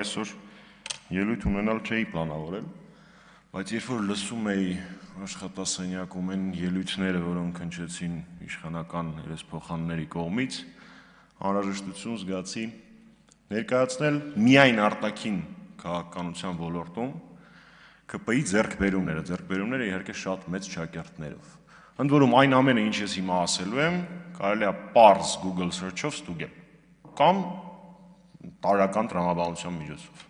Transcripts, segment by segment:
Այսօր ելույթ ունենալ չէի պլանավորել, բայց երբ որ լսում էի աշխատասենյակում այն ելույթները, որոնք հնչեցին իշխանական երեսփոխանների կողմից, անհրաժեշտություն զգացի ներկայացնել միայն արտաքին քաղաքականության ոլորտում ԿՊ-ի ձեռքբերումները իհարկե շատ մեծ ճակերտներով։ Ընդ որում այն ամենը, ինչ ես հիմա ասելու եմ, կարելի է պարզ Google search-ով ստուգել կամ տարրական տրամաբանության միջոցով։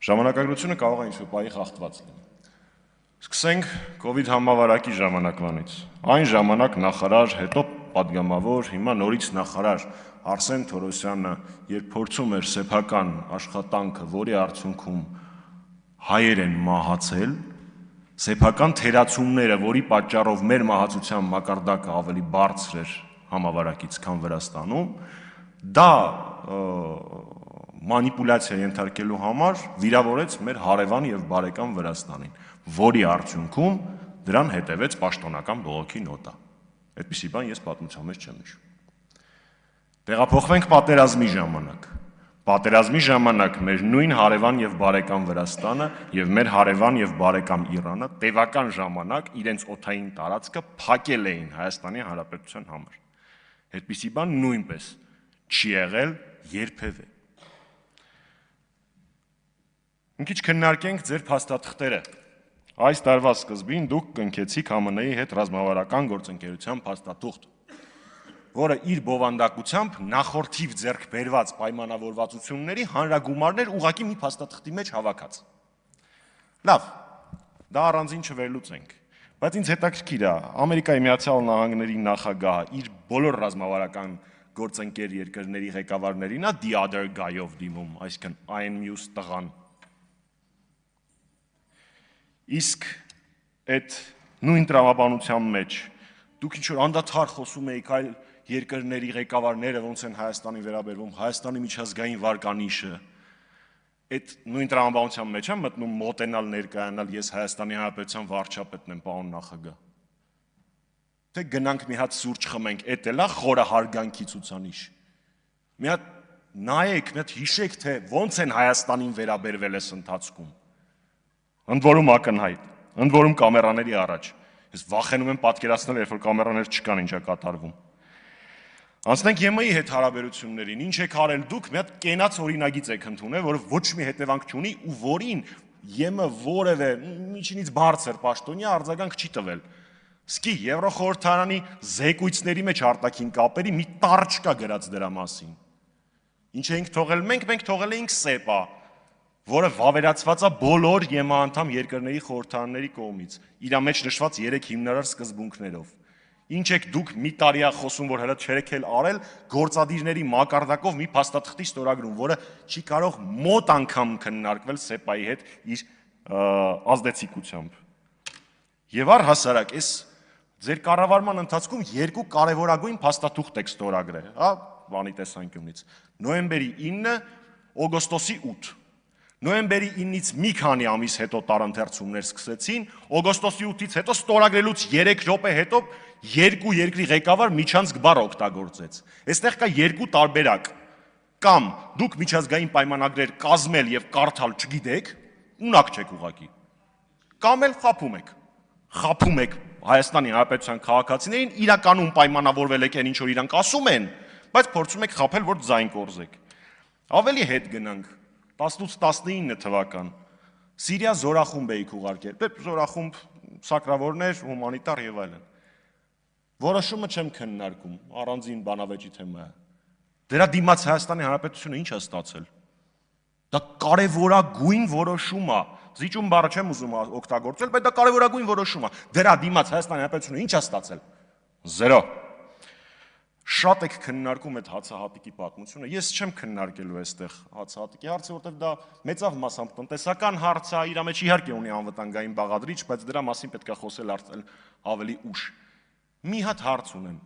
Ժամանակագրությունը կարող է ինչ-որ պահի խախտված լինի։ Սկսենք COVID համավարակի ժամանակվանից։ Այն ժամանակ նախարար, հետո պատգամավոր, հիմա նորից նախարար Արսեն Թորոսյանը, երբ փորձում էր սեփական աշխատանքը, որի արդյունքում հայեր են մահացել, սեփական թերացումները, որի պատճառով մեր մահացության մակարդակը ավելի բարձր էր համավարակից, քան Վրաստանում, դա մանիպուլյացիա ենթարկելու համար վիրավորեց մեր հարևան եւ բարեկամ Վրաստանին, որի արդյունքում դրան հետևեց պաշտոնական բողոքի նոտա։ Այդպիսի բան ես պատմության մեջ չեմ հիշում։ Տեղափոխվենք պատերազմի ժամանակ։ Պատերազմի ժամանակ մեր նույն հարևան եւ բարեկամ Վրաստանը եւ մեր հարևան եւ բարեկամ Իրանը տևական ժամանակ իրենց օդային տարածքը փակել էին Հայաստանի Հանրապետության համար։ Այդպիսի բան նույնպես չի եղել երբևէ։ Մի քիչ քննարկենք ձեր փաստաթղթերը։ Այս տարվա սկզբին դուք կնքեցիք ԱՄՆ-ի հետ ռազմավարական գործընկերության փաստաթուղթ, որը իր բովանդակությամբ նախորդիվ ձեռք բերված պայմանավորվածությունների հանրագումարներ ուղղակի մի փաստաթղթի մեջ հավաքած։ Լավ, դա առանձին չվերլուծենք, բայց ինձ հետաքրքիր է, Ամերիկայի Միացյալ Նահանգների նախագահը իր բոլոր ռազմավարական գործընկեր երկրների ղեկավարներին է the other guy-ով դիմում, այսինքն այն մյուս տղան։ Իսկ այդ նույն տրամաբանության մեջ դուք ինչ-որ անդադար խոսում էիք այլ երկրների ղեկավարները ոնց են Հայաստանին վերաբերվում, Հայաստանի միջազգային վարկանիշը, այդ նույն տրամաբանության մեջ եմ մտնում մոտենալ ներկայանալ ես Հայաստանի Հանրապետության վարչապետն եմ, պարոն նախագահ։ Թե գնանք մի հատ սուրճ խմենք, էդ էլա խորը հարգանքի ցուցանիշ։ Մի հատ նայեք, մի հատ հիշեք, թե ոնց են Հայաստանին վերաբերվել այս ընթացքում։ Ընդ որում ակնհայտ, ընդ որում կամերաների առաջ։ Ես վախենում եմ պատկերացնել, երբ որ կամերաներ չկան, ինչ է կատարվում։ Անցնենք ԵՄ-ի հետ հարաբերություններին, ինչ եք արել դուք, մի հատ կենաց օրինագիծ եք ընդունել, որը ոչ մի հետևանք չունի ու որին ԵՄ որևէ միջինից բարձր պաշտոնյա արձագանք չի տվել։ Սկի Եվրոխորհրդարանի զեկույցների մեջ արտաքին կապերի մի տառ չկա գրած դրա մասին։ Ինչ էինք թողել մենք թողել էինք ՍԵՊԱ, որը վավերացված է բոլոր ԵՄ անդամ երկրների խորհրդարանների կողմից, իր մեջ նշված 3 հիմնարար սկզբունքներով։ Ինչ եք դուք մի տարի է խոսում, որ հələ չեք էլ արել գործադիրների մակարդակով մի փաստաթղթի ստորագրում, որը չի կարող մոտ անգամ քննարկվել ՍԵՊԱ-ի հետ իր ազդեցիկությամբ։ Եվ առհասարակ այս ձեր կառավարման ընթացքում 2 կարևորագույն փաստաթուղթ եք ստորագրել, հա, բանի տեսանկյունից։ Նոյեմբերի 9-ը, օգոստոսի 8։ Նոյեմբերի 9-ից մի քանի ամիս հետո տարընթերցումներ սկսեցին, օգոստոսի 8-ից հետո ստորագրելուց 3 րոպե հետո 2 երկրի ղեկավար միջանցք բառ օգտագործեց։ Այստեղ կա 2 տարբերակ։ Կամ դուք միջազգային պայմանագրեր կազմել եւ կարդալ չգիտեք, ունակ չեք ուղակի։ Կամ էլ խափում եք Հայաստանի Հանրապետության քաղաքացիներին, իրականում պայմանավորվել եք այն ինչ որ իրանք ասում են, բայց փորձում եք խափել, որ ձայն կորզեք։ Ավելի հետ գնանք 18-19 թվական Սիրիա զորախումբ էիք ուղարկել, զորախումբ սակրավորներ, հումանիտար եւ այլն։ Որոշումը չեմ քննարկում, առանձին բանավեճի թեմա է։ Դրա դիմաց Հայաստանի Հանրապետությունը ինչ է ստացել։ Դա կարևորագույն որոշում է։ Զիջում բառը չեմ ուզում օգտագործել, բայց դա կարևորագույն որոշում է։ Դրա դիմաց Հայաստանի Հանրապետությունը ինչ է ստացել։ 0։ Շատ եք քննարկում այդ հացահատիկի պատմությունը։ Ես չեմ քննարկելու այստեղ հացահատիկի հարցը, որտեղ դա մեծավ մասամբ տնտեսական հարց է, իր մեջ իհարկե ունի անվտանգային բաղադրիչ, բայց դրա մասին պետք է խոսել ավելի ուշ։ Մի հատ հարց ունեմ։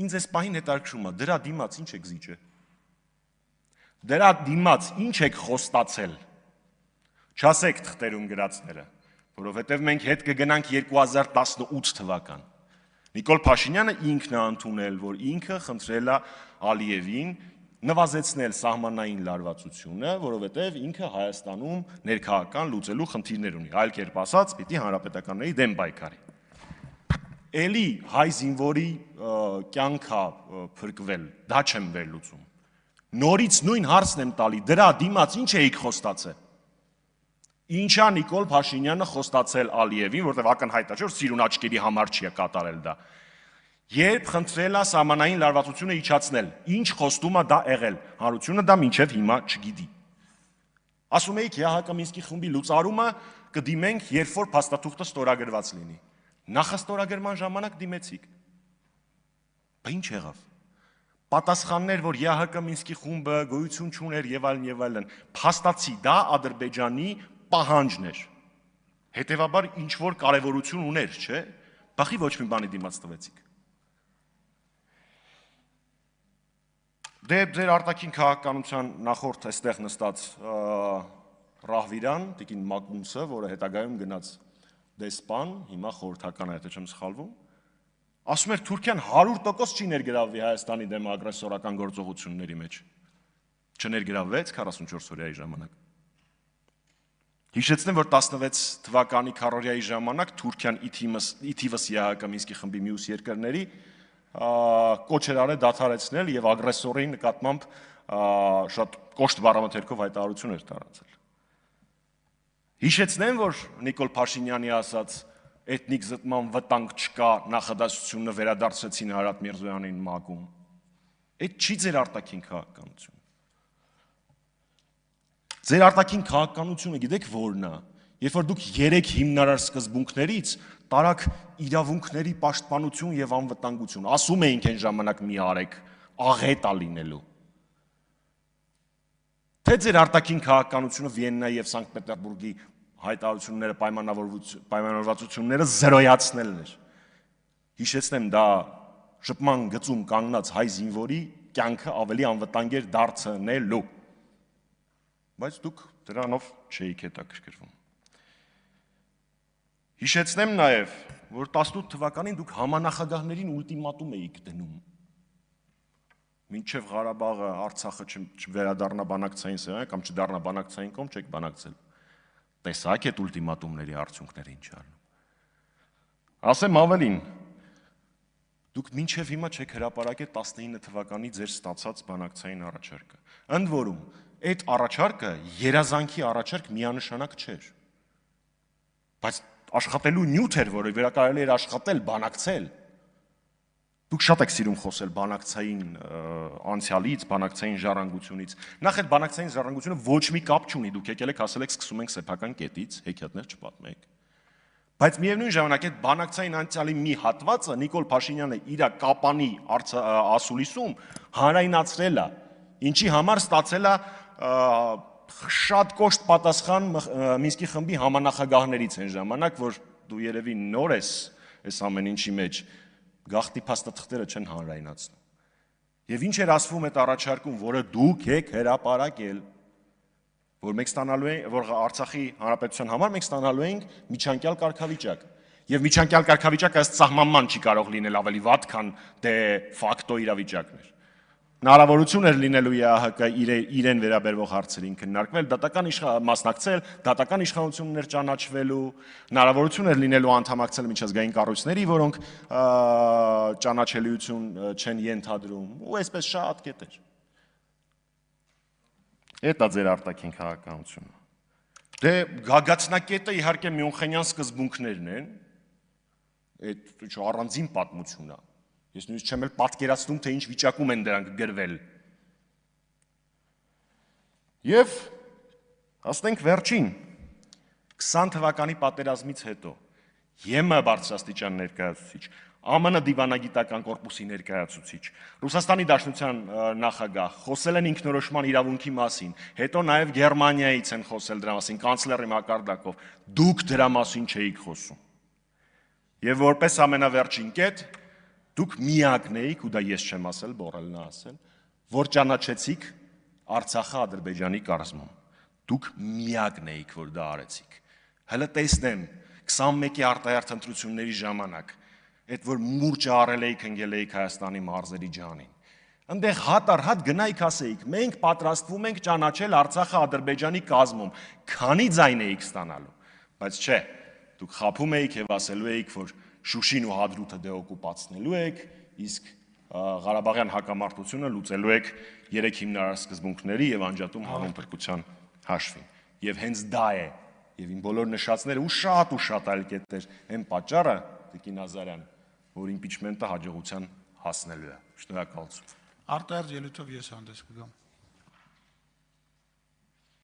Ինձ այս պահին հետաքրքրում է, դրա դիմաց ինչ եք զիջել։ Դրա դիմաց ինչ եք խոստացել։ Չասեք թղթերում գրածները, որովհետև մենք հետ կգնանք 2018 թվական։ Նիկոլ Փաշինյանը ինքն է ընդունել, որ ինքը խնդրել է Ալիևին նվազեցնել սահմանային լարվածությունը, որովհետև ինքը Հայաստանում ներքաղաքական լուծելու խնդիրներ ունի, այլ կերպ ասած, պիտի հանրապետականների դեմ պայքարի։ Էլի հայ զինվորի կյանքա փրկվել, դա չեմ վերլուծում։ Նորից նույն հարցն եմ տալի, դրա դիմաց ինչ էիք խոստացել։ Ինչա Նիկոլ Փաշինյանը խոստացել Ալիևին, որտեղ ակնհայտ է, որ սիրուն աչքերի համար չի կատարել դա։ Երբ խնդրել է սահմանային լարվածությունը իջացնել, ինչ խոստում է դա եղել, հանրությունը դա մինչև հիմա չգիտի։ Ասում էիք ԵԱՀԿ Մինսկի խմբի լուծարումը կդիմենք, երբ որ փաստաթուղթը ստորագրված լինի։ Նախաստորագրման ժամանակ դիմեցիք։ Բա ինչ եղավ։ Պատասխաններ, որ ԵԱՀԿ Մինսկի խումբը գոյություն չուներ եւ այլն եւ այլն, փաստացի դա Ադրբեջանի պահանջն էր։ Հետևաբար ինչ որ կարևորություն ուներ, չէ՞։ Բախի ոչ մի բանի դիմաց տվեցիք։ Դե ձեր արտաքին քաղաքականության նախորդ այստեղ նստած Ռահվիրան, տիկին Մակմունսը, որը հետագայում գնաց դեսպան, հիմա խորհրդական է, եթե չեմ սխալվում, ասում էր Թուրքիան 100% չի ներգրավվի Հայաստանի դեմ ագրեսորական գործողությունների մեջ։ Չներգրավվեց 44 օրյայի ժամանակ։ Հիշեցնեմ, որ 16 թվականի քառորյայի ժամանակ Թուրքիան ի թիվս ԵԱՀԿ Մինսկի խմբի մյուս երկրների կոչ էր արել դադարեցնել եւ ագրեսորի նկատմամբ շատ կոշտ բառամթերքով հայտարարություն էր տարածել։ Հիշեցնեմ, որ Նիկոլ Փաշինյանի ասած էթնիկ զտման վտանգ չկա նախադասությունը վերադարձրեցին Հարատ Միրզոյանին ՄԱԿ-ում։ Այդ չի ձեր արտաքին քաղաքականությունը։ Ձեր արտաքին քաղաքականությունը գիտեք որն է։ Երբ որ դուք 3 հիմնարար սկզբունքներից տարաք իրավունքների պաշտպանություն եւ անվտանգություն, ասում էինք այն ժամանակ մի արեք, աղետ է լինելու։ Թե ձեր արտաքին քաղաքականությունը Վիեննայի եւ Սանկտ Պետերբուրգի հայտարարությունները, պայմանավորվածությունները զրոյացնելն էր։ Հիշեցնեմ, դա շփման գծում կանգնած հայ զինվորի կյանքը ավելի անվտանգ էր դարձնելու։ Բայց դուք դրանով չէիք հետաքրքրվում։ Հիշեցնեմ նաև, որ 18 թվականին դուք համանախագահներին ուլտիմատում էիք դնում։ Մինչև Ղարաբաղը, Արցախը չվերադառնա բանակցային սեղան կամ չդառնա բանակցային կողմ, չեք բանակցել։ Տեսակ այդ ուլտիմատումների արդյունքները ինչ առնում։ Ասեմ ավելին, դուք մինչև հիմա չեք հրապարակել 19 թվականի ձեր ստացած բանակցային առաջարկը։ Ընդ որում, այդ առաջարկը երազանքի առաջարկ միանշանակ չէր։ Բայց աշխատելու նյութ էր, որը վրա կարելի էր աշխատել, բանակցել։ Դուք շատ եք սիրում խոսել բանակցային անցյալից, բանակցային ժառանգությունից։ Նախ այդ բանակցային ժառանգությունը ոչ մի կապ չունի, դուք եկել եք ասել եք սկսում ենք սեփական կետից, հեքիաթներ չպատմեք։ Բայց միևնույն ժամանակ այդ բանակցային անցյալի մի հատվածը Նիկոլ Փաշինյանը իր կապանի ասուլիսում հանրայնացրել է, ինչի համար ստացել է շատ կոշտ պատասխան Մինսկի խմբի համանախագահներից այն ժամանակ, որ դու երևի նոր ես այս ամեն ինչի մեջ, գաղտնի փաստաթղթերը չեն հանրայնացնում։ Եվ ինչ էր ասվում այդ առաջարկում, որը դուք եք հրապարակել, որ մենք ստանալու ենք, որ Արցախի հանրապետության համար մենք ստանալու ենք միջանկյալ կարգավիճակ։ Եվ միջանկյալ կարգավիճակը ըստ սահմանման չի կարող լինել ավելի վատ, քան դե ֆակտո իրավիճակն էր։ Հնարավորություն էր լինելու ԵԱՀԿ իրեն վերաբերվող հարցերին քննարկվել, մասնակցել, դատական իշխանություններ ճանաչվելու, հնարավորություն էր լինելու անդամակցել միջազգային կառույցների, որոնք ճանաչելիություն չեն ենթադրում, ու այսպես շատ կետեր։ Դա ձեր արտաքին քաղաքականությունը։ Դե գագաթնակետը իհարկե Մյունխենյան սկզբունքներն են, այդ առանձին պատմություն է։ Ես նույնիսկ չեմ էլ պատկերացնում, թե ինչ վիճակում են դրանք գրվել։ Եվ հասնենք վերջին 20 թվականի պատերազմից հետո ԵՄ բարձրաստիճան ներկայացուցիչ, ԱՄՆ դիվանագիտական կորպուսի ներկայացուցիչ, Ռուսաստանի Դաշնության նախագահ խոսել են ինքնորոշման իրավունքի մասին, հետո նաև Գերմանիայից են խոսել դրա մասին, կանցլերի մակարդակով, դուք դրա մասին չէիք խոսում։ Եվ որպես ամենավերջին կետ դուք միակն էիք, ու դա ես չեմ ասել, Բորելն է ասել, որ ճանաչեցիք Արցախը Ադրբեջանի կազմում։ Դուք միակն էիք, որ դա արեցիք։ Հələ տեսնեմ 21-ի արտահերթ ընտրությունների ժամանակ, այդ որ մուրճը առել էիք, ընկել էիք Հայաստանի մարզերի ջանին, Այնտեղ հատ առ հատ գնայիք ասեիք, մենք պատրաստվում ենք ճանաչել Արցախը Ադրբեջանի կազմում, քանի ձայն էիք ստանալու, բայց չէ, դուք խաբում էիք եւ ասելու էիք, որ Շուշին ու Հադրութը դեօկուպացնելու եք, իսկ Ղարաբաղյան հակամարտությունը լուծելու եք 3 հիմնարար սկզբունքների եւ անջատում հանուն փրկության հաշվին։ Եվ հենց դա է, եւ իմ բոլոր նշածները ու շատ այլ կետեր են պատճառը, Տիկին Ազարյան, որ իմպիչմենտը հաջողության հասնելու է։ Շնորհակալություն։ Արտահերձ ելույթով ես հանդես կգամ։